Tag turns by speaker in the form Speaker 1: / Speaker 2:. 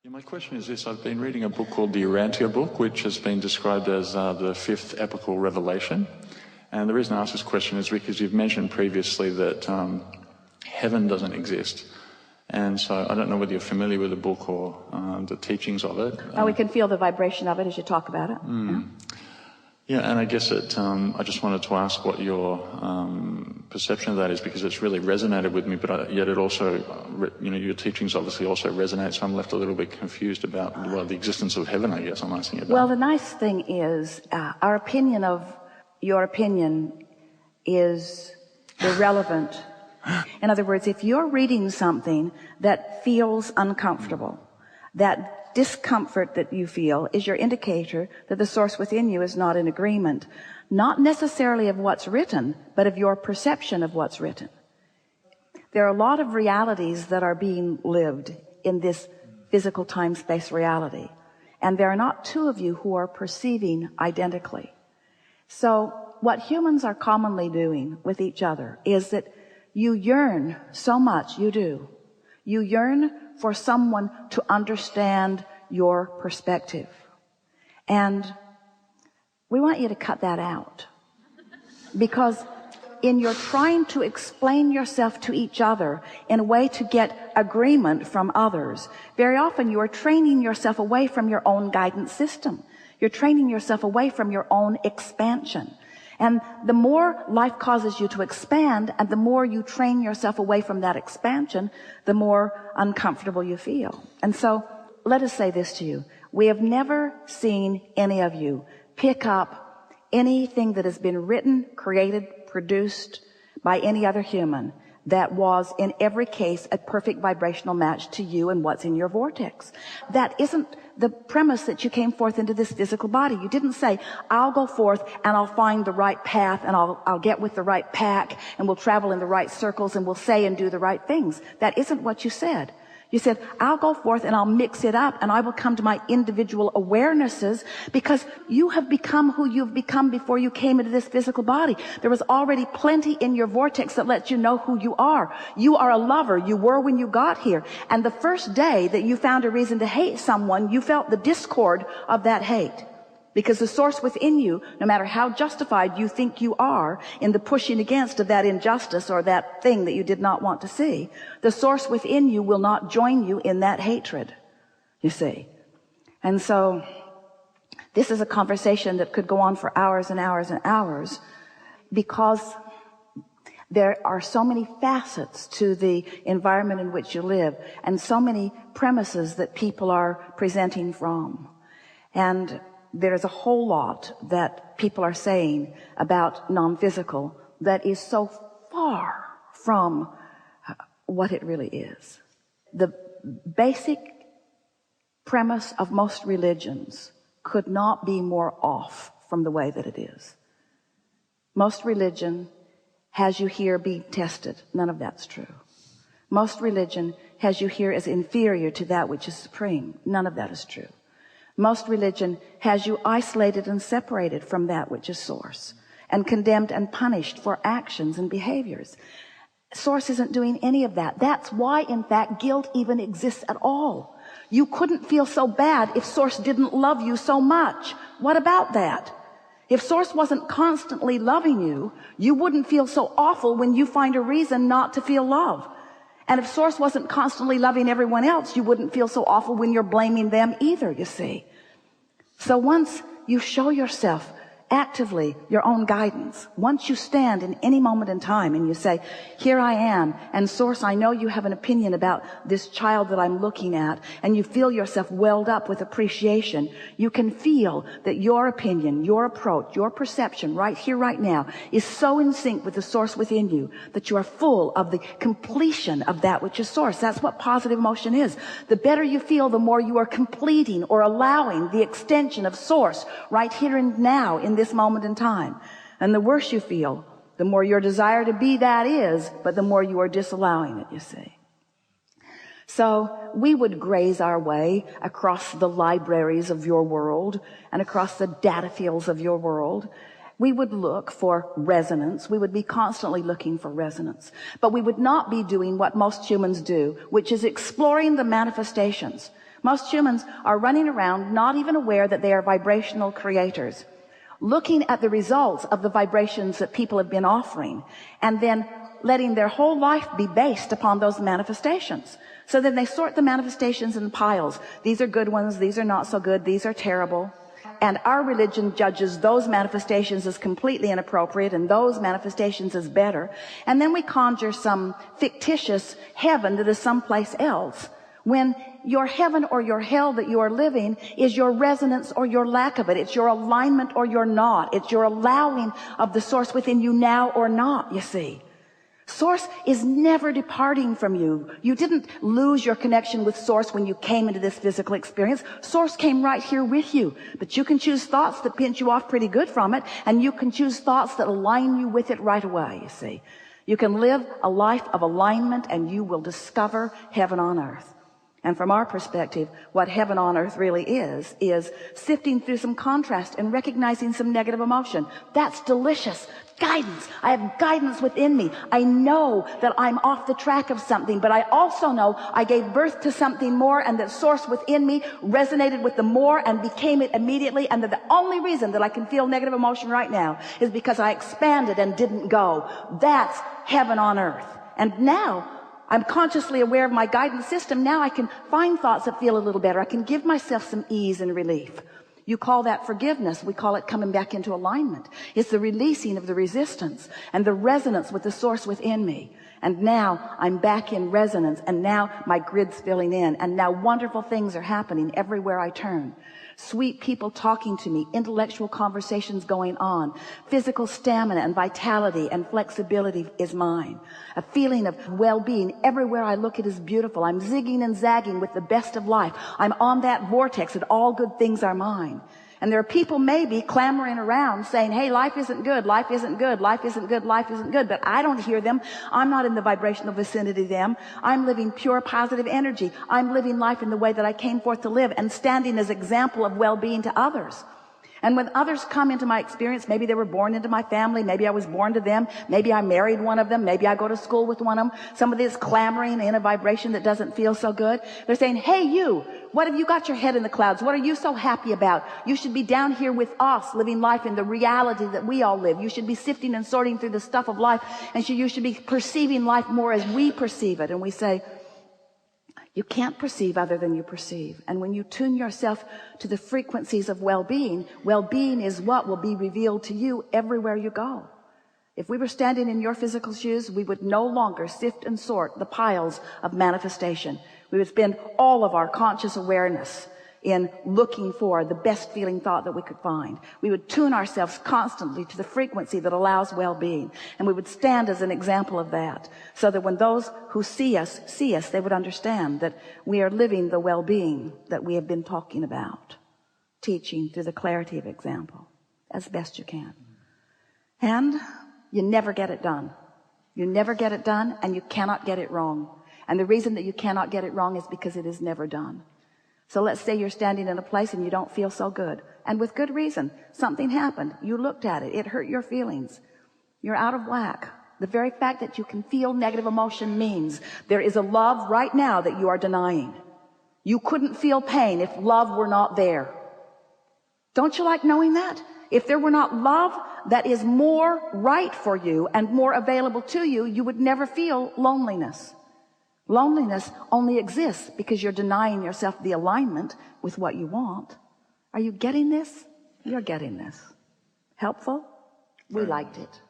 Speaker 1: Yeah, my question is this. I've been reading a book called the Urantia book, which has been described as the fifth epical revelation. And the reason I ask this question is because you've mentioned previously that heaven doesn't exist. And so I don't know whether you're familiar with the book or the teachings of it.
Speaker 2: We can feel the vibration of it as you talk about it.
Speaker 1: Yeah, and I guess I just wanted to ask what your perception of that is, because it's really resonated with me, but yet it also, your teachings obviously also resonate, so I'm left a little bit confused about, the existence of heaven, I guess I'm asking about.
Speaker 2: Well, the nice thing is, our opinion of your opinion is irrelevant. In other words, if you're reading something that feels uncomfortable, that discomfort that you feel is your indicator that the source within you is not in agreement, not necessarily of what's written, but of your perception of what's written. There are a lot of realities that are being lived in this physical time-space reality, and there are not two of you who are perceiving identically. So what humans are commonly doing with each other is that you yearn so much, you yearn for someone to understand your perspective. And we want you to cut that out. Because in your trying to explain yourself to each other in a way to get agreement from others, very often you are training yourself away from your own guidance system. You're training yourself away from your own expansion. And the more life causes you to expand, and the more you train yourself away from that expansion, the more uncomfortable you feel. And so, let us say this to you. We have never seen any of you pick up anything that has been written, created, produced by any other human that was in every case a perfect vibrational match to you and what's in your vortex. That isn't the premise that you came forth into this physical body. You didn't say, I'll go forth and I'll find the right path and I'll get with the right pack and we'll travel in the right circles and we'll say and do the right things. That isn't what you said. You said, I'll go forth and I'll mix it up and I will come to my individual awarenesses, because you have become who you've become before you came into this physical body. There was already plenty in your vortex that lets you know who you are. You are a lover. You were when you got here. And the first day that you found a reason to hate someone, you felt the discord of that hate. Because the source within you, no matter how justified you think you are in the pushing against of that injustice or that thing that you did not want to see, the source within you will not join you in that hatred, you see. And so this is a conversation that could go on for hours and hours and hours, because there are so many facets to the environment in which you live and so many premises that people are presenting from. And there's a whole lot that people are saying about non-physical that is so far from what it really is. The basic premise of most religions could not be more off from the way that it is. Most religion has you here being tested. None of that's true. Most religion has you here as inferior to that which is supreme. None of that is true. Most religion has you isolated and separated from that which is source, and condemned and punished for actions and behaviors. Source isn't doing any of that. That's why, in fact, guilt even exists at all. You couldn't feel so bad if source didn't love you so much. What about that? If source wasn't constantly loving you, you wouldn't feel so awful when you find a reason not to feel love. And if source wasn't constantly loving everyone else, you wouldn't feel so awful when you're blaming them either, you see. So once you show yourself actively your own guidance, once you stand in any moment in time and you say, here I am, and source, I know you have an opinion about this child that I'm looking at, and you feel yourself welled up with appreciation, you can feel that your opinion, your approach, your perception right here, right now is so in sync with the source within you that you are full of the completion of that which is source. That's what positive emotion is. The better you feel, the more you are completing or allowing the extension of source right here and now in this moment in time. And the worse you feel, the more your desire to be that is, but the more you are disallowing it, you see. So we would graze our way across the libraries of your world and across the data fields of your world. We would look for resonance. We would be constantly looking for resonance. But we would not be doing what most humans do, which is exploring the manifestations. Most humans are running around not even aware that they are vibrational creators, looking at the results of the vibrations that people have been offering, and then letting their whole life be based upon those manifestations. So then they sort the manifestations in piles. These are good ones, these are not so good, these are terrible. And our religion judges those manifestations as completely inappropriate and those manifestations as better. And then we conjure some fictitious heaven that is someplace else, when your heaven or your hell that you are living is your resonance or your lack of it. It's your alignment or your not. It's your allowing of the source within you now or not, you see. Source is never departing from you. You didn't lose your connection with Source when you came into this physical experience. Source came right here with you. But you can choose thoughts that pinch you off pretty good from it, and you can choose thoughts that align you with it right away, you see. You can live a life of alignment, and you will discover heaven on earth. And from our perspective, what heaven on earth really is sifting through some contrast and recognizing some negative emotion. That's delicious. Guidance. I have guidance within me. I know that I'm off the track of something, but I also know I gave birth to something more, and that source within me resonated with the more and became it immediately, and that the only reason that I can feel negative emotion right now is because I expanded and didn't go. That's heaven on earth. And now I'm consciously aware of my guidance system. Now I can find thoughts that feel a little better. I can give myself some ease and relief. You call that forgiveness. We call it coming back into alignment. It's the releasing of the resistance and the resonance with the source within me. And now I'm back in resonance, and now my grid's filling in, and now wonderful things are happening everywhere I turn. Sweet people talking to me, intellectual conversations going on, physical stamina and vitality and flexibility is mine. A feeling of well-being. Everywhere I look, it is beautiful. I'm zigging and zagging with the best of life. I'm on that vortex, and all good things are mine. And there are people maybe clamoring around saying, hey, life isn't good, life isn't good, life isn't good, life isn't good. But I don't hear them. I'm not in the vibrational vicinity of them. I'm living pure positive energy. I'm living life in the way that I came forth to live, and standing as example of well-being to others. And when others come into my experience, maybe they were born into my family, maybe I was born to them, maybe I married one of them, maybe I go to school with one of them, somebody is clamoring in a vibration that doesn't feel so good. They're saying, hey, you, what have you got your head in the clouds? What are you so happy about? You should be down here with us, living life in the reality that we all live. You should be sifting and sorting through the stuff of life, and you should be perceiving life more as we perceive it. And we say, you can't perceive other than you perceive. And when you tune yourself to the frequencies of well-being, well-being is what will be revealed to you everywhere you go. If we were standing in your physical shoes, we would no longer sift and sort the piles of manifestation. We would spend all of our conscious awareness in looking for the best feeling thought that we could find. We would tune ourselves constantly to the frequency that allows well-being, and we would stand as an example of that, so that when those who see us, they would understand that we are living the well-being that we have been talking about, teaching through the clarity of example as best you can. And you never get it done. You never get it done, and you cannot get it wrong. And the reason that you cannot get it wrong is because it is never done. So let's say you're standing in a place and you don't feel so good. And with good reason. Something happened. You looked at it. It hurt your feelings. You're out of whack. The very fact that you can feel negative emotion means there is a love right now that you are denying. You couldn't feel pain if love were not there. Don't you like knowing that? If there were not love that is more right for you and more available to you, you would never feel loneliness. Loneliness only exists because you're denying yourself the alignment with what you want. Are you getting this? You're getting this. Helpful? We liked it.